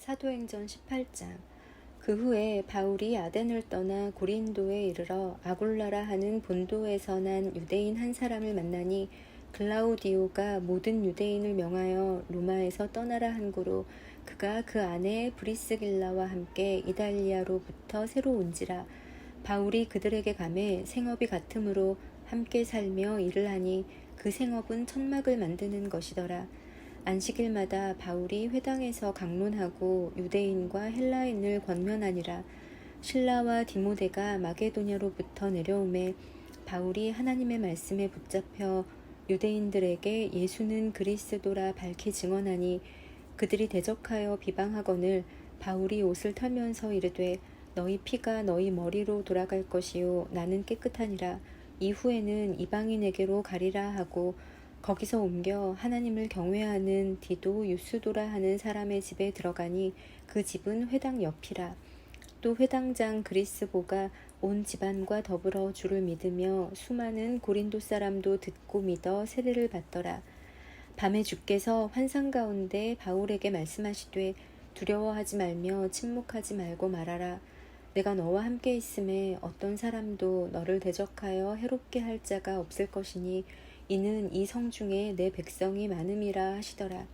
사도행전 18장. 그 후에 바울이 아덴을 떠나 고린도에 이르러 아굴라라 하는 본도에서 난 유대인 한 사람을 만나니 글라우디오가 모든 유대인을 명하여 로마에서 떠나라 한 고로 그가 그 안에 브리스길라와 함께 이달리아로부터 새로 온지라. 바울이 그들에게 가매 생업이 같으므로 함께 살며 일을 하니 그 생업은 천막을 만드는 것이더라. 안식일마다 바울이 회당에서 강론하고 유대인과 헬라인을 권면하니라. 실라와 디모데가 마게도냐로부터 내려오매 바울이 하나님의 말씀에 붙잡혀 유대인들에게 예수는 그리스도라 밝히 증언하니 그들이 대적하여 비방하거늘 바울이 옷을 털면서 이르되 너희 피가 너희 머리로 돌아갈 것이요 나는 깨끗하니라. 이후에는 이방인에게로 가리라 하고 거기서 옮겨 하나님을 경외하는 디도 유스도라 하는 사람의 집에 들어가니 그 집은 회당 옆이라. 또 회당장 그리스보가 온 집안과 더불어 주를 믿으며 수많은 고린도 사람도 듣고 믿어 세례를 받더라. 밤에 주께서 환상 가운데 바울에게 말씀하시되 두려워하지 말며 침묵하지 말고 말하라. 내가 너와 함께 있음에 어떤 사람도 너를 대적하여 해롭게 할 자가 없을 것이니 이는 이 성 중에 내 백성이 많음이라 하시더라.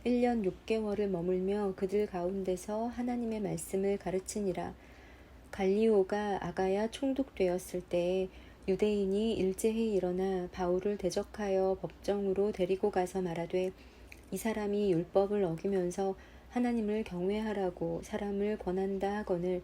1년 6개월을 머물며 그들 가운데서 하나님의 말씀을 가르치니라. 갈리오가 아가야 총독되었을 때에 유대인이 일제히 일어나 바울을 대적하여 법정으로 데리고 가서 말하되 이 사람이 율법을 어기면서 하나님을 경외하라고 사람을 권한다 하거늘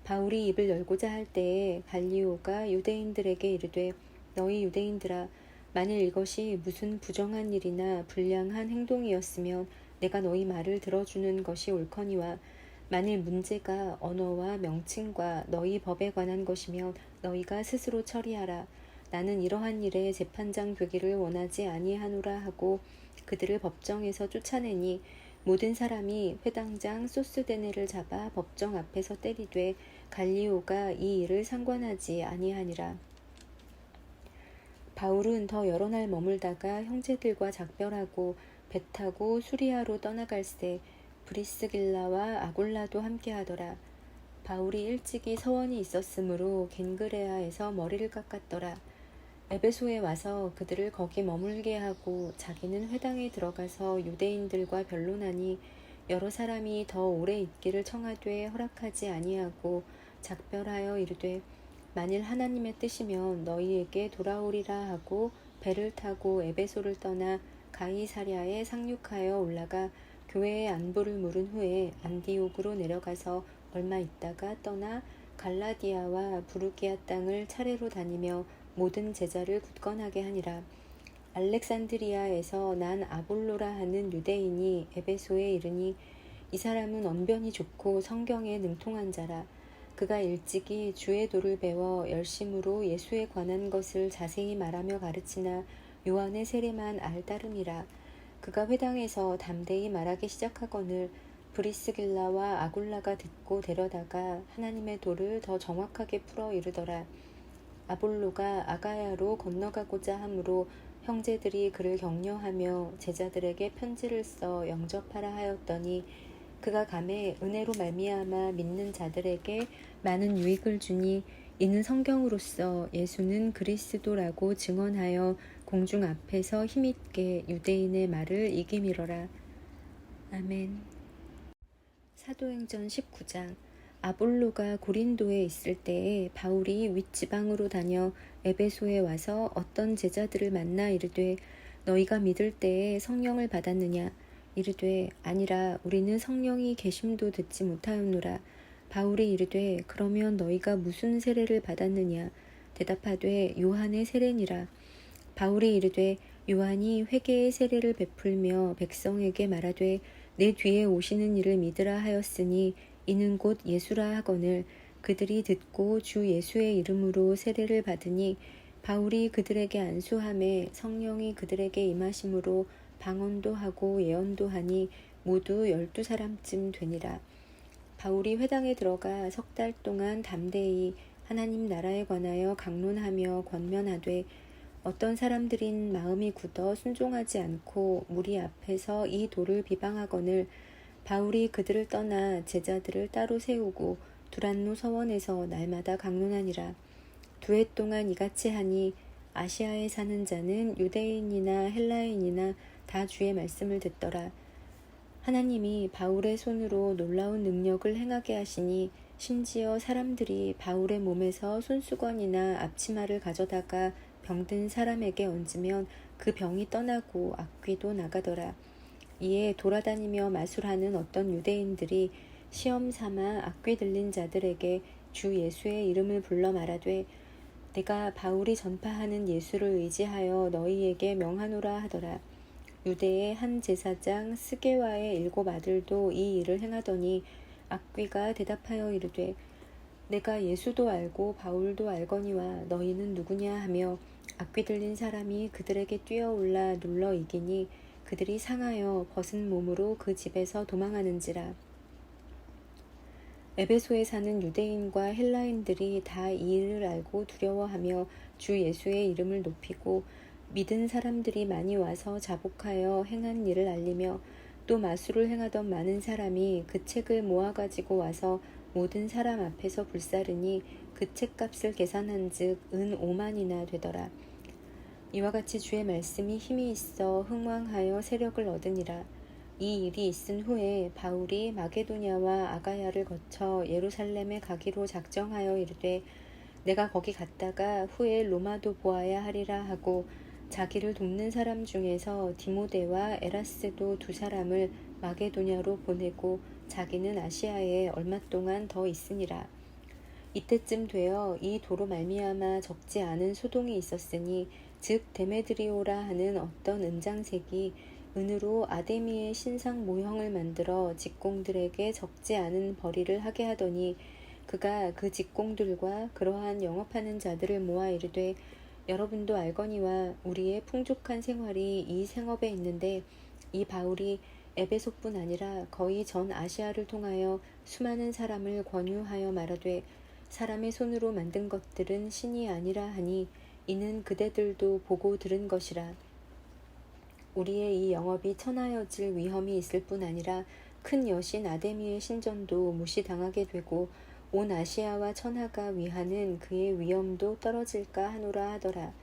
바울이 입을 열고자 할 때에 갈리오가 유대인들에게 이르되 너희 유대인들아 만일 이것이 무슨 부정한 일이나 불량한 행동이었으면 내가 너희 말을 들어주는 것이 옳거니와 만일 문제가 언어와 명칭과 너희 법에 관한 것이면 너희가 스스로 처리하라. 나는 이러한 일에 재판장 되기를 원하지 아니하노라 하고 그들을 법정에서 쫓아내니 모든 사람이 회당장 소스데네를 잡아 법정 앞에서 때리되 갈리오가 이 일을 상관하지 아니하니라. 바울은 더 여러 날 머물다가 형제들과 작별하고 배 타고 수리아로 떠나갈새 브리스길라와 아굴라도 함께하더라. 바울이 일찍이 서원이 있었으므로 겐그레아에서 머리를 깎았더라. 에베소에 와서 그들을 거기 머물게 하고 자기는 회당에 들어가서 유대인들과 변론하니 여러 사람이 더 오래 있기를 청하되 허락하지 아니하고 작별하여 이르되 만일 하나님의 뜻이면 너희에게 돌아오리라 하고 배를 타고 에베소를 떠나 가이사랴에 상륙하여 올라가 교회의 안부를 물은 후에 안디옥으로 내려가서 얼마 있다가 떠나 갈라디아와 부르기아 땅을 차례로 다니며 모든 제자를 굳건하게 하니라. 알렉산드리아에서 난 아볼로라 하는 유대인이 에베소에 이르니 이 사람은 언변이 좋고 성경에 능통한 자라. 그가 일찍이 주의 도를 배워 열심으로 예수에 관한 것을 자세히 말하며 가르치나 요한의 세례만 알따름이라. 그가 회당에서 담대히 말하기 시작하거늘 브리스길라와 아굴라가 듣고 데려다가 하나님의 도를 더 정확하게 풀어 이르더라. 아볼로가 아가야로 건너가고자 하므로 형제들이 그를 격려하며 제자들에게 편지를 써 영접하라 하였더니 그가 감에 은혜로 말미암아 믿는 자들에게 많은 유익을 주니 이는 성경으로서 예수는 그리스도라고 증언하여 공중 앞에서 힘있게 유대인의 말을 이기미러라. 아멘. 사도행전 19장. 아볼로가 고린도에 있을 때에 바울이 윗지방으로 다녀 에베소에 와서 어떤 제자들을 만나 이르되 너희가 믿을 때에 성령을 받았느냐? 이르되 아니라 우리는 성령이 계심도 듣지 못하였노라. 바울이 이르되 그러면 너희가 무슨 세례를 받았느냐? 대답하되 요한의 세례니라. 바울이 이르되 요한이 회개의 세례를 베풀며 백성에게 말하되 내 뒤에 오시는 이를 믿으라 하였으니 이는 곧 예수라 하거늘 그들이 듣고 주 예수의 이름으로 세례를 받으니 바울이 그들에게 안수하매 성령이 그들에게 임하심으로 방언도 하고 예언도 하니 모두 12사람쯤 되니라. 바울이 회당에 들어가 3달 동안 담대히 하나님 나라에 관하여 강론하며 권면하되 어떤 사람들인 마음이 굳어 순종하지 않고 무리 앞에서 이 도를 비방하거늘 바울이 그들을 떠나 제자들을 따로 세우고 두란노 서원에서 날마다 강론하니라. 2해 동안 이같이 하니 아시아에 사는 자는 유대인이나 헬라인이나 다 주의 말씀을 듣더라. 하나님이 바울의 손으로 놀라운 능력을 행하게 하시니 심지어 사람들이 바울의 몸에서 손수건이나 앞치마를 가져다가 병든 사람에게 얹으면 그 병이 떠나고 악귀도 나가더라. 이에 돌아다니며 마술하는 어떤 유대인들이 시험 삼아 악귀 들린 자들에게 주 예수의 이름을 불러 말하되 내가 바울이 전파하는 예수를 의지하여 너희에게 명하노라 하더라. 유대의 한 제사장 스게와의 7 아들도 이 일을 행하더니 악귀가 대답하여 이르되 내가 예수도 알고 바울도 알거니와 너희는 누구냐 하며 악귀 들린 사람이 그들에게 뛰어올라 눌러 이기니 그들이 상하여 벗은 몸으로 그 집에서 도망하는지라. 에베소에 사는 유대인과 헬라인들이 다 이 일을 알고 두려워하며 주 예수의 이름을 높이고 믿은 사람들이 많이 와서 자복하여 행한 일을 알리며 또 마술을 행하던 많은 사람이 그 책을 모아가지고 와서 모든 사람 앞에서 불사르니 그 책값을 계산한즉 은 5만이나 되더라. 이와 같이 주의 말씀이 힘이 있어 흥왕하여 세력을 얻으니라. 이 일이 있은 후에 바울이 마게도냐와 아가야를 거쳐 예루살렘에 가기로 작정하여 이르되 내가 거기 갔다가 후에 로마도 보아야 하리라 하고 자기를 돕는 사람 중에서 디모데와 에라스도 2 사람을 마게도냐로 보내고 자기는 아시아에 얼마 동안 더 있으니라. 이때쯤 되어 이 도로 말미암아 적지 않은 소동이 있었으니 즉 데메드리오라 하는 어떤 은장색이 은으로 아데미의 신상 모형을 만들어 직공들에게 적지 않은 벌이를 하게 하더니 그가 그 직공들과 그러한 영업하는 자들을 모아 이르되 여러분도 알거니와 우리의 풍족한 생활이 이 생업에 있는데 이 바울이 에베소뿐 아니라 거의 전 아시아를 통하여 수많은 사람을 권유하여 말하되 사람의 손으로 만든 것들은 신이 아니라 하니 이는 그대들도 보고 들은 것이라. 우리의 이 영업이 천하여질 위험이 있을 뿐 아니라 큰 여신 아데미의 신전도 무시당하게 되고 온 아시아와 천하가 위하는 그의 위엄도 떨어질까 하노라 하더라.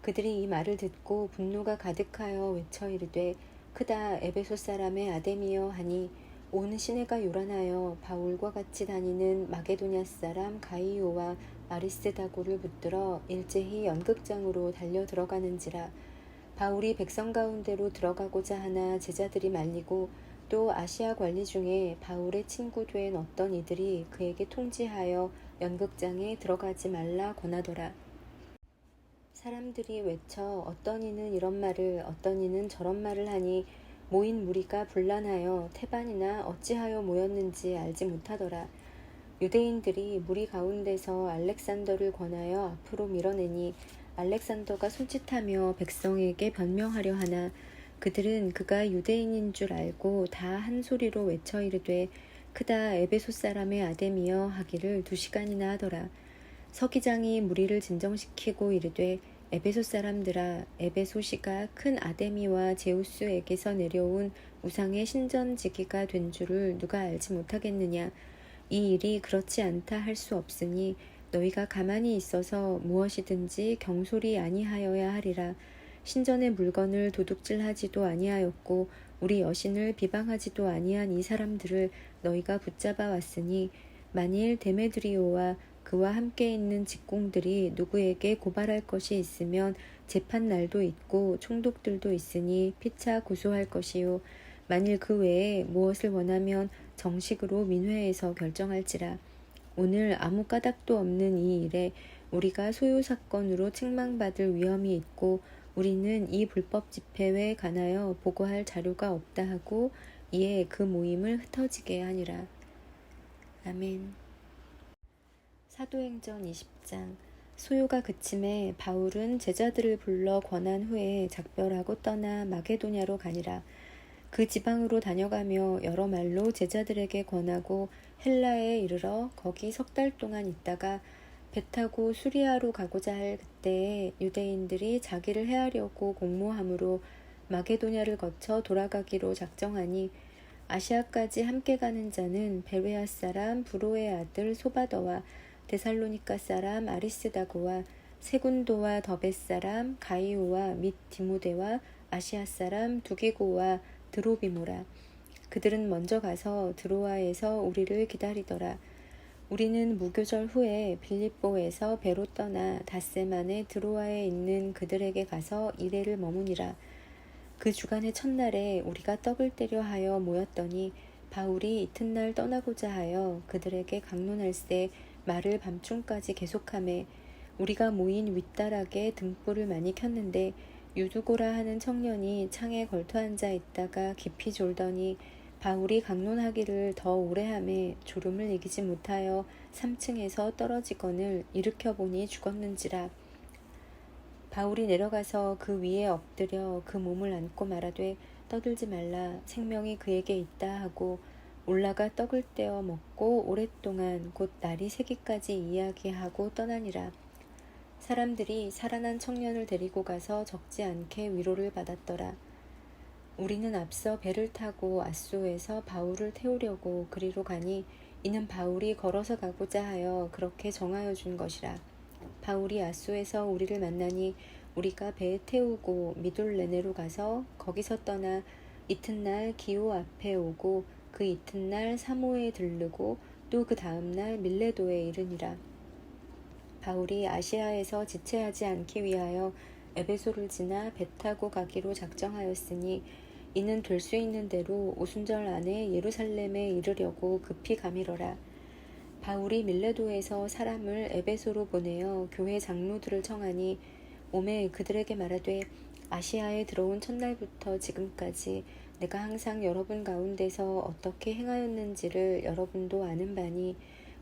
그들이 이 말을 듣고 분노가 가득하여 외쳐 이르되 크다 에베소 사람의 아데미여 하니 온 시내가 요란하여 바울과 같이 다니는 마게도냐 사람 가이오와 아리스다고를 붙들어 일제히 연극장으로 달려 들어가는지라. 바울이 백성 가운데로 들어가고자 하나 제자들이 말리고 또 아시아 관리 중에 바울의 친구 된 어떤 이들이 그에게 통지하여 연극장에 들어가지 말라 권하더라. 사람들이 외쳐 어떤 이는 이런 말을 어떤 이는 저런 말을 하니 모인 무리가 분란하여 태반이나 어찌하여 모였는지 알지 못하더라. 유대인들이 무리 가운데서 알렉산더를 권하여 앞으로 밀어내니 알렉산더가 손짓하며 백성에게 변명하려 하나 그들은 그가 유대인인 줄 알고 다 한 소리로 외쳐 이르되 크다 에베소 사람의 아데미여 하기를 2시간이나 하더라. 서기장이 무리를 진정시키고 이르되 에베소 사람들아 에베소시가 큰 아데미와 제우스에게서 내려온 우상의 신전지기가 된 줄을 누가 알지 못하겠느냐. 이 일이 그렇지 않다 할 수 없으니 너희가 가만히 있어서 무엇이든지 경솔이 아니하여야 하리라. 신전의 물건을 도둑질하지도 아니하였고 우리 여신을 비방하지도 아니한 이 사람들을 너희가 붙잡아 왔으니 만일 데메드리오와 그와 함께 있는 직공들이 누구에게 고발할 것이 있으면 재판 날도 있고 총독들도 있으니 피차 고소할 것이요 만일 그 외에 무엇을 원하면 정식으로 민회에서 결정할지라. 오늘 아무 까닭도 없는 이 일에 우리가 소요 사건으로 책망받을 위험이 있고 우리는 이 불법 집회에 관하여 보고할 자료가 없다 하고 이에 그 모임을 흩어지게 하니라. 아멘. 사도행전 20장. 소요가 그침에 바울은 제자들을 불러 권한 후에 작별하고 떠나 마게도냐로 가니라. 그 지방으로 다녀가며 여러 말로 제자들에게 권하고 헬라에 이르러 거기 3달 동안 있다가 배 타고 수리아로 가고자 할 그때에 유대인들이 자기를 해하려고 공모함으로 마게도냐를 거쳐 돌아가기로 작정하니 아시아까지 함께 가는 자는 베레아 사람 브로의 아들 소바더와 데살로니가 사람 아리스다고와 세군도와 더벳 사람 가이오와 및 디모데와 아시아 사람 두기고와 드로비모라. 그들은 먼저 가서 드로아에서 우리를 기다리더라. 우리는 무교절 후에 빌립보에서 배로 떠나 닷새만에 드로아에 있는 그들에게 가서 이레를 머무니라. 그 주간의 첫날에 우리가 떡을 떼려 하여 모였더니 바울이 이튿날 떠나고자 하여 그들에게 강론할세 말을 밤중까지 계속하매 우리가 모인 윗다락에 등불을 많이 켰는데 유두고라 하는 청년이 창에 걸터 앉아 있다가 깊이 졸더니 바울이 강론하기를 더 오래 하매 졸음을 이기지 못하여 3층에서 떨어지거늘 일으켜보니 죽었는지라. 바울이 내려가서 그 위에 엎드려 그 몸을 안고 말하되 떠들지 말라 생명이 그에게 있다 하고 올라가 떡을 떼어 먹고 오랫동안 곧 날이 새기까지 이야기하고 떠나니라. 사람들이 살아난 청년을 데리고 가서 적지 않게 위로를 받았더라. 우리는 앞서 배를 타고 아소에서 바울을 태우려고 그리로 가니 이는 바울이 걸어서 가고자 하여 그렇게 정하여 준 것이라. 바울이 아소에서 우리를 만나니 우리가 배에 태우고 미돌레네로 가서 거기서 떠나 이튿날 기오 앞에 오고 그 이튿날 사모에 들르고 또 그 다음날 밀레도에 이르니라. 바울이 아시아에서 지체하지 않기 위하여 에베소를 지나 배 타고 가기로 작정하였으니 이는 될 수 있는 대로 오순절 안에 예루살렘에 이르려고 급히 가미러라. 바울이 밀레도에서 사람을 에베소로 보내어 교회 장로들을 청하니 오매 그들에게 말하되 아시아에 들어온 첫날부터 지금까지 내가 항상 여러분 가운데서 어떻게 행하였는지를 여러분도 아는 바니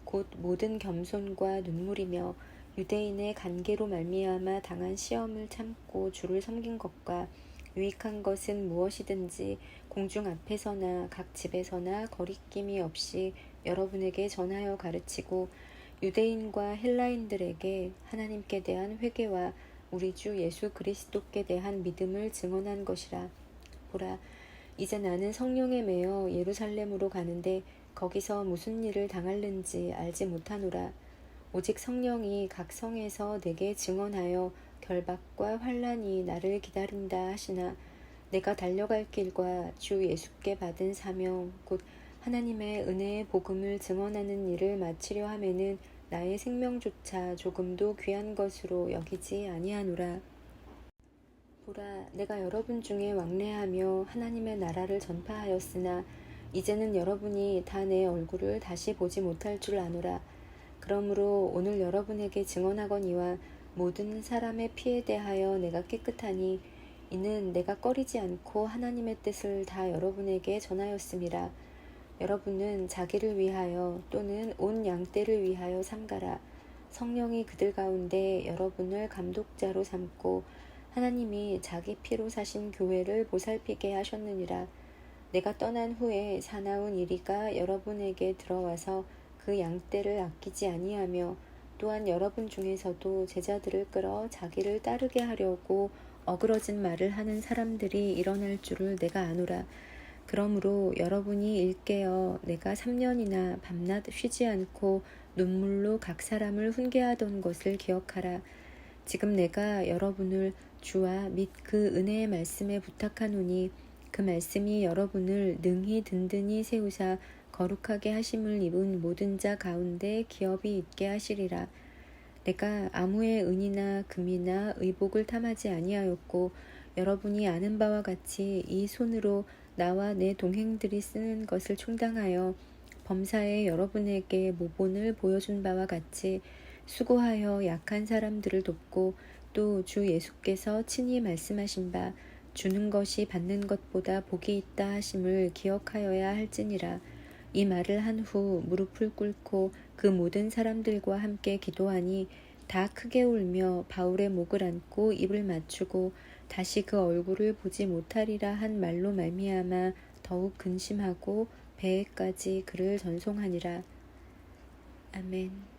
곧 모든 겸손과 눈물이며 유대인의 간계로 말미암아 당한 시험을 참고 주를 섬긴 것과 유익한 것은 무엇이든지 공중 앞에서나 각 집에서나 거리낌이 없이 여러분에게 전하여 가르치고 유대인과 헬라인들에게 하나님께 대한 회개와 우리 주 예수 그리스도께 대한 믿음을 증언한 것이라. 보라, 이제 나는 성령에 매여 예루살렘으로 가는데 거기서 무슨 일을 당할는지 알지 못하노라. 오직 성령이 각 성에서 내게 증언하여 결박과 환난이 나를 기다린다 하시나 내가 달려갈 길과 주 예수께 받은 사명 곧 하나님의 은혜의 복음을 증언하는 일을 마치려 하면은 나의 생명조차 조금도 귀한 것으로 여기지 아니하노라. 보라, 내가 여러분 중에 왕래하며 하나님의 나라를 전파하였으나 이제는 여러분이 다 내 얼굴을 다시 보지 못할 줄 아노라. 그러므로 오늘 여러분에게 증언하거니와 모든 사람의 피에 대하여 내가 깨끗하니 이는 내가 꺼리지 않고 하나님의 뜻을 다 여러분에게 전하였음이라. 여러분은 자기를 위하여 또는 온 양떼를 위하여 삼가라. 성령이 그들 가운데 여러분을 감독자로 삼고 하나님이 자기 피로 사신 교회를 보살피게 하셨느니라. 내가 떠난 후에 사나운 이리가 여러분에게 들어와서 그 양떼를 아끼지 아니하며 또한 여러분 중에서도 제자들을 끌어 자기를 따르게 하려고 어그러진 말을 하는 사람들이 일어날 줄을 내가 아노라. 그러므로 여러분이 일깨어 내가 3년이나 밤낮 쉬지 않고 눈물로 각 사람을 훈계하던 것을 기억하라. 지금 내가 여러분을 주와 및 그 은혜의 말씀에 부탁하노니 그 말씀이 여러분을 능히 든든히 세우사 거룩하게 하심을 입은 모든 자 가운데 기업이 있게 하시리라. 내가 아무의 은이나 금이나 의복을 탐하지 아니하였고 여러분이 아는 바와 같이 이 손으로 나와 내 동행들이 쓰는 것을 충당하여 범사에 여러분에게 모본을 보여준 바와 같이 수고하여 약한 사람들을 돕고 또 주 예수께서 친히 말씀하신 바 주는 것이 받는 것보다 복이 있다 하심을 기억하여야 할지니라. 이 말을 한 후 무릎을 꿇고 그 모든 사람들과 함께 기도하니 다 크게 울며 바울의 목을 안고 입을 맞추고 다시 그 얼굴을 보지 못하리라 한 말로 말미암아 더욱 근심하고 배에까지 그를 전송하니라. 아멘.